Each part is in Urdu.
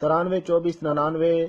93 24 99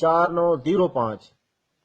4 9 0 5।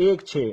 1 6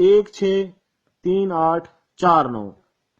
1 6 3 8 4 9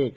1।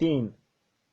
3,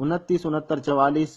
29 69 44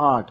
8।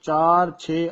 4 6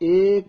1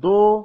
2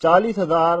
40,000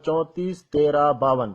34 13 52।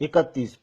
31,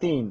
3,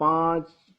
5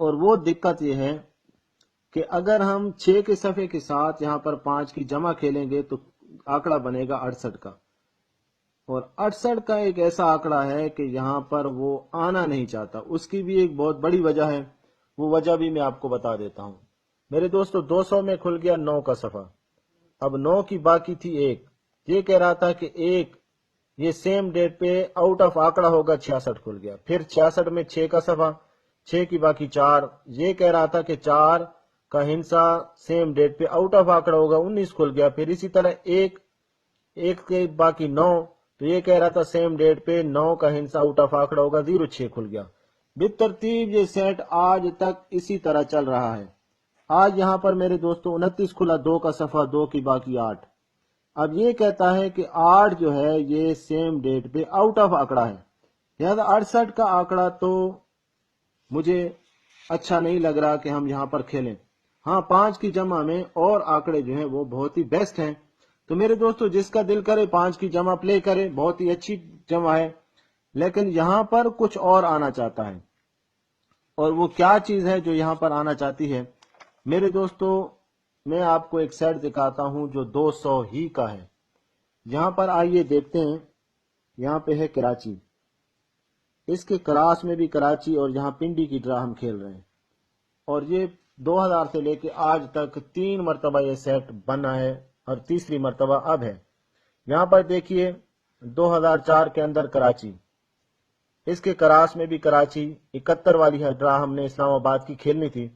اور وہ دقت یہ ہے کہ اگر ہم 6 کے صفحے کے ساتھ یہاں پر 5 کی جمع کھیلیں گے تو آنکڑا بنے گا 68 کا، اور 68 کا ایک ایسا آنکڑا ہے کہ یہاں پر وہ آنا نہیں چاہتا۔ اس کی بھی ایک بہت بڑی وجہ ہے، وہ وجہ بھی میں آپ کو بتا دیتا ہوں۔ میرے دوستو 200 میں کھل گیا 9 کا صفحہ، اب 9 کی باقی تھی 1، یہ کہہ رہا تھا کہ 1 یہ سیم ڈیٹ پہ آؤٹ آف آنکڑا ہوگا، 66 کھل گیا۔ پھر 66 میں 6 کا صفحہ، 6 کی باقی 4، یہ کہہ رہا تھا کہ 4 کا ہندسہ سیم ڈیٹ پہ آؤٹ آف آنکڑا ہوگا، 19 کھل گیا۔ پھر اسی طرح 1 کے باقی 9، تو یہ کہہ رہا تھا سیم ڈیٹ پہ 9 کا ہندسہ آؤٹ آف آنکڑا ہوگا، 06 کھل گیا۔ بالترتیب یہ سیٹ آج تک اسی طرح چل رہا ہے۔ آج یہاں پر میرے دوستو 29 کھلا، 2 کا صفحہ، 2 کی باقی 8۔ اب یہ کہتا ہے کہ 8 جو ہے یہ سیم ڈیٹ پہ آؤٹ آف آنکڑا ہے، لہذا 68 کا آنکڑا تو مجھے اچھا نہیں لگ رہا کہ ہم یہاں پر کھیلیں۔ ہاں 5 کی جمع میں اور آنکڑے جو ہیں وہ بہت ہی بیسٹ ہیں، تو میرے دوستو جس کا دل کرے 5 کی جمع پلے کرے، بہت ہی اچھی جمع ہے، لیکن یہاں پر کچھ اور آنا چاہتا ہے، اور وہ کیا چیز ہے جو یہاں پر آنا چاہتی ہے؟ میرے دوستو میں آپ کو ایک سیٹ دکھاتا ہوں جو 200 ہی کا ہے۔ یہاں پر آئیے دیکھتے ہیں، یہاں پہ ہے کراچی، اس کے کراس میں بھی کراچی، اور یہاں پنڈی کی ڈرا ہم کھیل رہے ہیں، اور یہ 2000 سے لے کے آج تک 3 مرتبہ یہ سیٹ بنا ہے، اور تیسری مرتبہ اب ہے۔ یہاں پر دیکھیے 2004 کے اندر کراچی، اس کے کراس میں بھی کراچی، 71 والی ہے ڈرا ہم نے اسلام آباد کی کھیلنی تھی،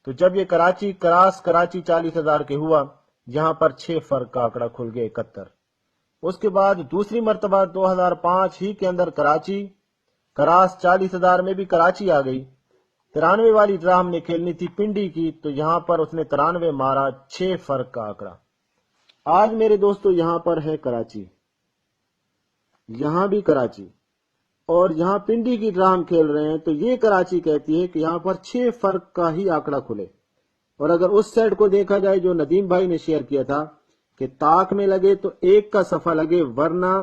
تو جب یہ کراچی کراس کراچی 40,000 کے ہوا، یہاں پر 6 فرق کا آنکڑا کھل گیا 71۔ اس کے بعد دوسری مرتبہ 2005 ہی کے اندر کراچی کراس 40,000 میں بھی کراچی آ گئی، 93 والی ڈرا ہم نے کھیلنی تھی پنڈی کی، تو یہاں پر اس نے 93 مارا، 6 فرق کا آنکڑا۔ آج میرے دوستو یہاں پر ہے کراچی، یہاں بھی کراچی، اور یہاں پنڈی کی ڈرا ہم کھیل رہے ہیں، تو یہ کراچی کہتی ہے کہ یہاں پر 6 فرق کا ہی آنکڑا کھلے۔ اور اگر اس سیٹ کو دیکھا جائے جو ندیم بھائی نے شیئر کیا تھا کہ طاق میں لگے تو 1 کا صفحہ لگے، ورنہ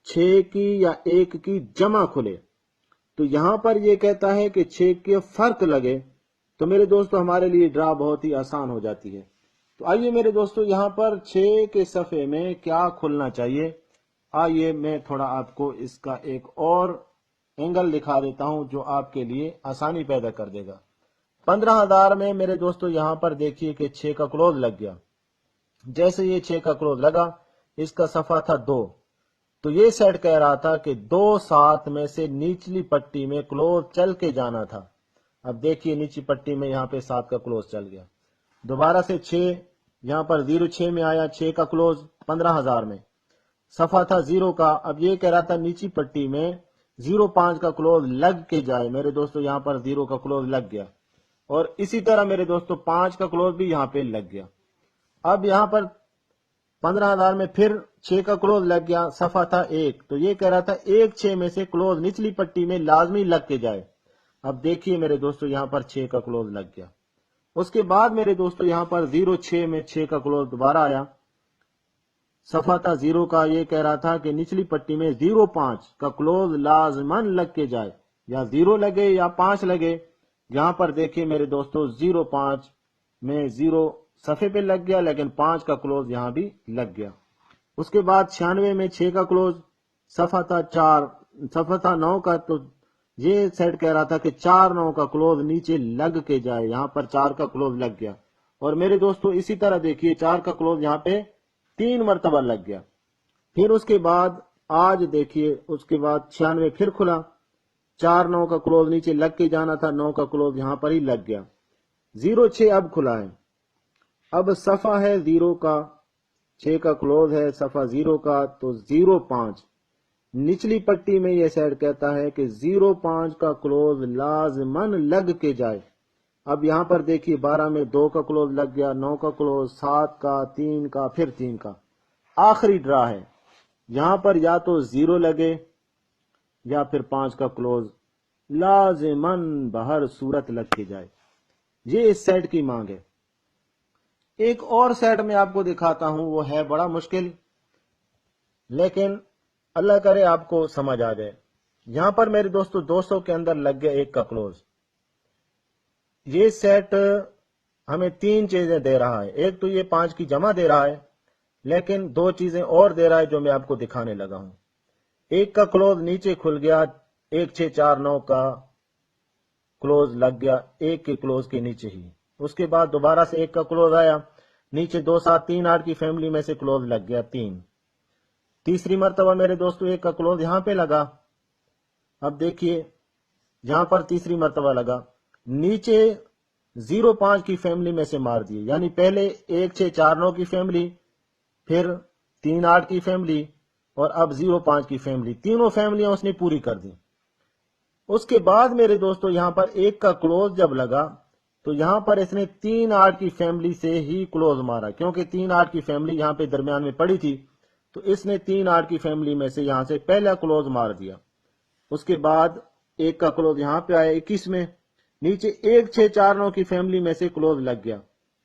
6 کی یا 1 کی جمع کھلے، تو یہاں پر یہ کہتا ہے کہ 6 کے فرق لگے، تو میرے دوستو ہمارے لیے ڈرا بہت ہی آسان ہو جاتی ہے۔ تو آئیے میرے دوستو یہاں پر 6 کے صفحے میں کیا کھلنا چاہیے، آئیے میں تھوڑا آپ کو اس کا ایک اور اینگل دکھا دیتا ہوں جو آپ کے لیے آسانی پیدا کر دے گا۔ 15,000 میں میرے دوستو یہاں پر دیکھیے کہ 6 کا کلوز لگ گیا، جیسے یہ 6 کا کلوز لگا، اس کا صفحہ تھا 2، تو یہ سیٹ کہہ رہا تھا کہ 2 7 میں سے نیچلی پٹی میں کلوز چل کے جانا تھا۔ اب دیکھیے نیچلی پٹی میں یہاں پہ 7 کا کلوز چل گیا، دوبارہ سے 6 یہاں پر 06 میں آیا، 6 کا کلوز 15,000 میں، صفحہ تھا 0 کا، اب یہ کہہ رہا تھا نیچی پٹی میں 05 کا کلوز لگ کے جائے، میرے دوستو یہاں پر 0 کا کلوز لگ گیا، اور اسی طرح میرے دوستو 5 کا کلوز بھی یہاں پہ لگ گیا۔ اب یہاں پر 15,000 میں پھر 6 کا کلوز لگ گیا، صفحہ تھا 1، تو یہ کہہ رہا تھا 1-6 میں سے کلوز نچلی پٹی میں لازمی لگ کے جائے۔ اب دیکھیے میرے دوستو یہاں پر 6 کا کلوز لگ گیا، اس کے بعد میرے دوستو یہاں پر 06 میں 6 کا کلوز دوبارہ آیا، صفحہ تھا 0 کا، یہ کہہ رہا تھا کہ نچلی پٹی میں 05 کا کلوز لازمن لگ کے جائے، یا 0 لگے یا 5 لگے۔ یہاں پر دیکھیں میرے دوستو 05 میں 0 صفحے پہ لگ گیا، لیکن 5 کا کلوز یہاں بھی لگ گیا۔ اس کے بعد 96 میں 6 کا کلوز، صفحہ تھا 4، صفحہ تھا 9 کا، تو یہ سیٹ کہہ رہا تھا کہ 4-9 کا کلوز نیچے لگ کے جائے، یہاں پر 4 کا کلوز لگ گیا۔ اور میرے دوستو اسی طرح دیکھیے 4 کا کلوز یہاں پہ 3 مرتبہ لگ گیا۔ پھر اس کے بعد آج دیکھیے اس کے بعد 96 پھر کھلا، 4-9 کا کلوز نیچے لگ کے جانا تھا، 9 کا کلوز یہاں پر ہی لگ گیا۔ 06 اب کھلا ہے، اب صفحہ ہے 0 کا، 6 کا کلوز ہے، صفحہ 0 کا، تو 05 نچلی پٹی میں یہ سیٹ کہتا ہے کہ 05 کا کلوز لازمن لگ کے جائے۔ اب یہاں پر دیکھیے 12 میں 2 کا کلوز لگ گیا، 9 کا کلوز، 7 کا، 3 کا، پھر 3 کا، آخری ڈرا ہے، یہاں پر یا تو 0 لگے یا پھر 5 کا کلوز لازمن بہر صورت لگ کے جائے۔ یہ اس سیٹ کی مانگ ہے۔ ایک اور سیٹ میں آپ کو دکھاتا ہوں، وہ ہے بڑا مشکل، لیکن اللہ کرے آپ کو سمجھ آ جائے۔ یہاں پر میرے دوستو 200 کے اندر لگ گیا 1 کا کلوز، یہ سیٹ ہمیں 3 چیزیں دے رہا ہے. ایک تو یہ 5 کی جمع دے رہا ہے، لیکن 2 چیزیں اور دے رہا ہے جو میں آپ کو دکھانے لگا ہوں. ایک کا کلوز نیچے کھل گیا، 1 6 4 9 کا کلوز لگ گیا ایک کے کلوز کے نیچے ہی. اس کے بعد دوبارہ سے ایک کا کلوز آیا، نیچے 2 7 3 8 کی فیملی میں سے کلوز لگ گیا 3. تیسری مرتبہ میرے دوستو ایک کا کلوز یہاں پہ لگا. اب دیکھیے یہاں پر تیسری مرتبہ لگا، نیچے 0 5 کی فیملی میں سے مار دیے، یعنی پہلے 1 6 4 9 کی فیملی، پھر 3 8 کی فیملی، اور اب 0 5 کی فیملی. تینوں فیملیاں اس نے پوری کر دی. اس کے بعد میرے دوستو یہاں پر ایک کا کلوز جب لگا تو یہاں پر اس نے 3 8 کی فیملی سے ہی کلوز مارا، کیونکہ 3 8 کی فیملی یہاں پہ درمیان میں پڑی تھی، تو اس نے 3 8 کی فیملی میں سے یہاں سے پہلا کلوز مار دیا. اس کے بعد ایک کا کلوز یہاں پہ آیا 21 میں، نیچے 1 6 4 9 کی فیملی میں سے کلوز لگ گیا.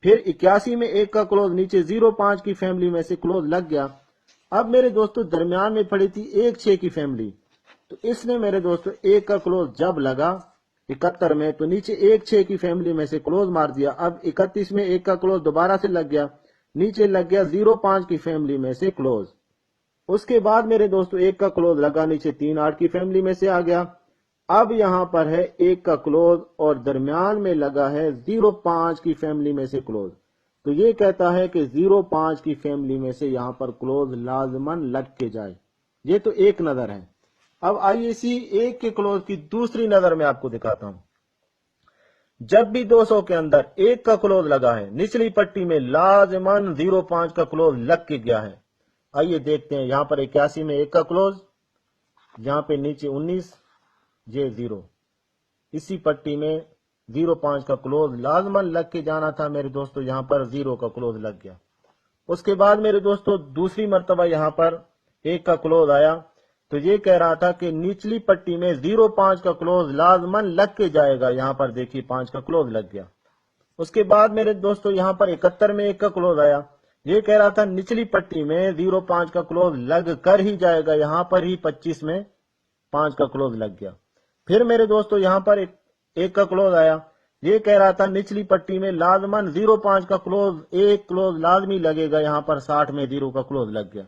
پھر 81 میں ایک کا کلوز نیچے 0 5 کی فیملی میں سے کلوز لگ گیا. اب میرے دوستو درمیان میں پڑی تھی 1 6 کی فیملی، تو اس نے میرے دوستو ایک کا کلوز جب لگا 71 میں تو نیچے 1 6 کی فیملی میں سے کلوز مار دیا. اب 31 میں ایک کا کلوز دوبارہ سے لگ گیا، نیچے لگ گیا 0 5 کی فیملی میں سے کلوز. اس کے بعد میرے دوستو ایک کا کلوز لگا، نیچے 3 8 کی فیملی میں سے آ گیا. اب یہاں پر ہے ایک کا کلوز اور درمیان میں لگا ہے 0 5 کی فیملی میں سے کلوز. تو یہ کہتا ہے کہ 0 5 کی فیملی میں سے یہاں پر کلوز لازماً لگ کے جائے. یہ تو ایک نظر ہے. اب آئیے اسی ایک کے کلوز کی دوسری نظر میں آپ کو دکھاتا ہوں. جب بھی 200 کے اندر ایک کا کلوز لگا ہے، نچلی پٹی میں لازماً 0 5 کا کلوز لگ کے گیا ہے. آئیے دیکھتے ہیں. یہاں پر 81 میں ایک کا کلوز، یہاں پہ نیچے 19، یہ 0. اسی پٹی میں 0 5 کا کلوز لازماً لگ کے جانا تھا میرے دوستو، یہاں پر 0 کا کلوز لگ گیا. اس کے بعد میرے دوستو دوسری مرتبہ یہاں پر ایک کا کلوز آیا تو یہ کہہ رہا تھا کہ نیچلی پٹی میں 0 5 کا کلوز لازماً لگ کے جائے گا. یہاں پر دیکھیے 5 کا کلوز لگ گیا. اس کے بعد میرے دوستو یہاں پر 71 میں ایک کا کلوز آیا، یہ کہہ رہا تھا نچلی پٹی میں 0 5 کا کلوز لگ کر ہی جائے گا. یہاں پر ہی 25 میں 5 کا کلوز لگ گیا. پھر میرے دوستو یہاں پر ایک کا کلوز آیا، یہ کہہ رہا تھا نچلی پٹی میں لازماً 0 5 کا کلوز، ایک کلوز لازمی لگے گا. یہاں پر 60 میں 0 کا کلوز لگ گیا.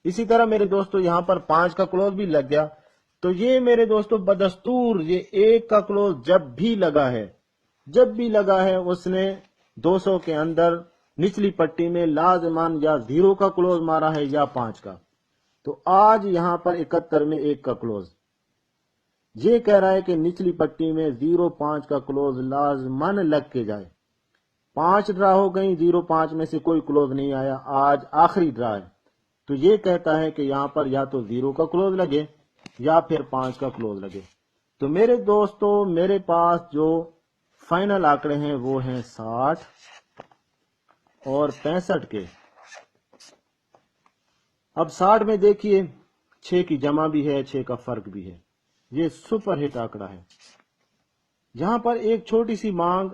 اسی طرح میرے دوستو یہاں پر 5 کا کلوز بھی لگ گیا. تو یہ میرے دوستو بدستور یہ ایک کا کلوز جب بھی لگا ہے اس نے 200 کے اندر نچلی پٹی میں لازمان یا 0 کا کلوز مارا ہے یا 5 کا. تو آج یہاں پر 71 میں ایک کا کلوز یہ کہہ رہا ہے کہ نچلی پٹی میں 0 5 کا کلوز لازمان لگ کے جائے. 5 ڈرا ہو گئی، 0 5 میں سے کوئی کلوز نہیں آیا، آج آخری ڈرا ہے. تو یہ کہتا ہے کہ یہاں پر یا تو 0 کا کلوز لگے یا پھر 5 کا کلوز لگے. تو میرے دوستو میرے پاس جو فائنل آنکڑے ہیں وہ ہیں 60 اور 65 کے. اب 60 میں دیکھیے 6 کی جمع بھی ہے، 6 کا فرق بھی ہے. یہ سپر ہٹ آنکڑا ہے. یہاں پر ایک چھوٹی سی مانگ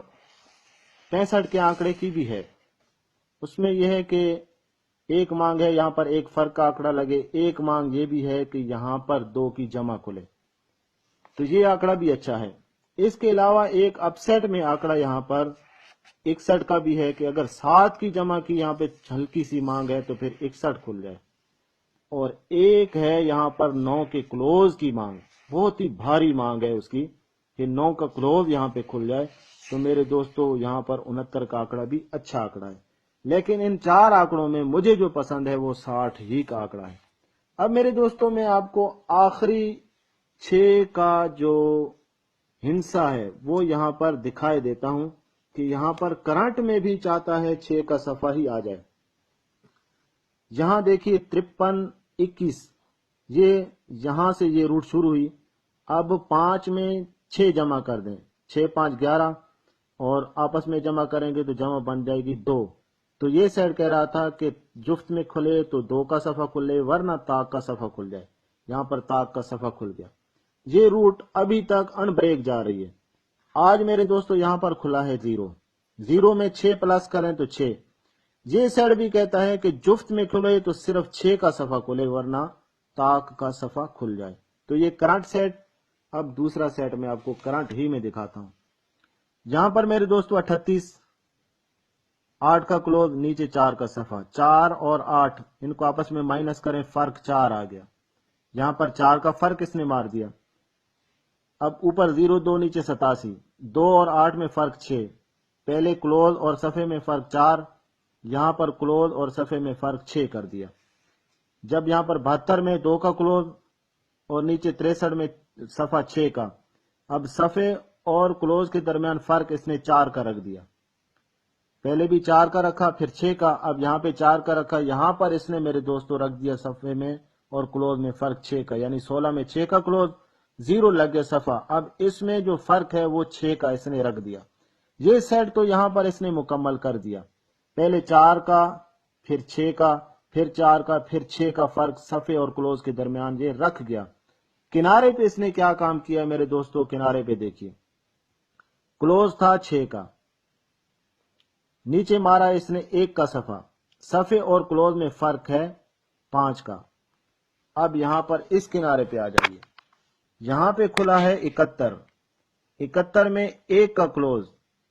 65 کے آنکڑے کی بھی ہے. اس میں یہ ہے کہ ایک مانگ ہے یہاں پر ایک فرق کا آنکڑا لگے، ایک مانگ یہ بھی ہے کہ یہاں پر 2 کی جمع کھلے. تو یہ آنکڑا بھی اچھا ہے. اس کے علاوہ ایک اپ سیٹ میں آنکڑا یہاں پر 61 کا بھی ہے کہ اگر 7 کی جمع کی یہاں پہ ہلکی سی مانگ ہے تو پھر 61 کھل جائے. اور ایک ہے یہاں پر 9 کے کلوز کی مانگ، بہت ہی بھاری مانگ ہے اس کی کہ 9 کا کلوز یہاں پہ کھل جائے. تو میرے دوستو یہاں پر 69 کا آنکڑا بھی اچھا آنکڑا ہے. لیکن ان 4 آنکڑوں میں مجھے جو پسند ہے وہ 60 ہی کا آنکڑا ہے. اب میرے دوستو میں آپ کو آخری 6 کا جو ہنسا ہے وہ یہاں پر دکھائے دیتا ہوں کہ یہاں پر کرنٹ میں بھی چاہتا ہے 6 کا صفحہ ہی آ جائے. یہاں دیکھیے 53 21، یہ یہاں سے یہ روٹ شروع ہوئی. اب 5 میں 6 جمع کر دیں، 6 5 11، اور آپس میں جمع کریں گے تو جمع بن جائے گی 2. تو یہ سیٹ کہہ رہا تھا کہ جفت میں کھلے تو 2 کا صفحہ کھلے ورنہ تاک کا صفحہ کھل جائے. یہاں پر تاک کا صفحہ کھل گیا. یہ روٹ ابھی تک ان بریک جا رہی ہے. آج میرے دوستو یہاں پر کھلا ہے 0 میں 6 پلس کریں تو 6. یہ سیٹ بھی کہتا ہے کہ جفت میں کھلے تو صرف 6 کا صفحہ کھلے ورنہ تاک کا صفحہ کھل جائے. تو یہ کرنٹ سیٹ. اب دوسرا سیٹ میں آپ کو کرنٹ ہی میں دکھاتا ہوں. یہاں پر میرے دوستو 38، 8 کا کلوز، نیچے 4 کا صفحہ، 4 اور 8 ان کو آپس میں مائنس کریں، فرق 4 آ گیا، یہاں پر 4 کا فرق اس نے مار دیا۔ اب اوپر 0 2 نیچے 87، 2 اور 8 میں فرق 6، پہلے کلوز اور صفحے میں فرق 4، یہاں پر کلوز اور صفحے میں فرق 6 کر دیا۔ جب یہاں پر 72 میں 2 کا کلوز اور نیچے 63 میں صفحہ 6 کا، اب صفحے اور کلوز کے درمیان فرق اس نے 4 کا رکھ دیا، پہلے بھی 4 کا رکھا پھر 6 کا، اب یہاں پہ 4 کا رکھا، یہاں پر اس نے میرے دوستوں رکھ دیا صفحے میں اور کلوز میں فرق 6 کا، یعنی 16 میں 6 کا کلوز، 0 لگ گیا صفحہ، اب اس میں جو فرق ہے وہ 6 کا اس نے رکھ دیا۔ یہ سیٹ تو یہاں پر اس نے مکمل کر دیا، پہلے 4 کا پھر 6 کا پھر 4 کا پھر 6 کا فرق صفحے اور کلوز کے درمیان یہ رکھ گیا۔ کنارے پہ اس نے کیا کام کیا میرے دوستو، کنارے پہ دیکھیے، کلوز تھا 6 کا، نیچے مارا اس نے 1 کا صفحہ، صفحے اور کلوز میں فرق ہے 5 کا۔ اب یہاں پر اس کنارے پہ آ جائیے، یہاں پہ کھلا ہے 71 میں 1 کا کلوز،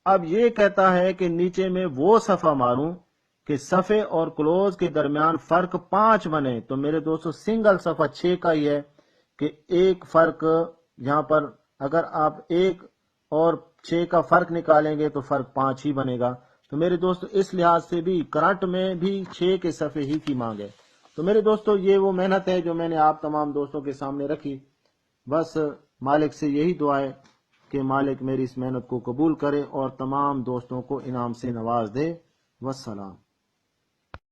اب یہ کہتا ہے کہ نیچے میں وہ صفحہ ماروں کہ صفحے اور کلوز کے درمیان فرق 5 بنے، تو میرے دوستو سنگل صفحہ 6 کا ہی ہے کہ ایک فرق یہاں پر اگر آپ 1 اور 6 کا فرق نکالیں گے تو فرق 5 ہی بنے گا۔ تو میرے دوستو اس لحاظ سے بھی کرنٹ میں بھی 6 کے صفحے ہی کی مانگ ہے۔ تو میرے دوستو یہ وہ محنت ہے جو میں نے آپ تمام دوستوں کے سامنے رکھی، بس مالک سے یہی دعا ہے کہ مالک میری اس محنت کو قبول کرے اور تمام دوستوں کو انعام سے نواز دے۔ والسلام۔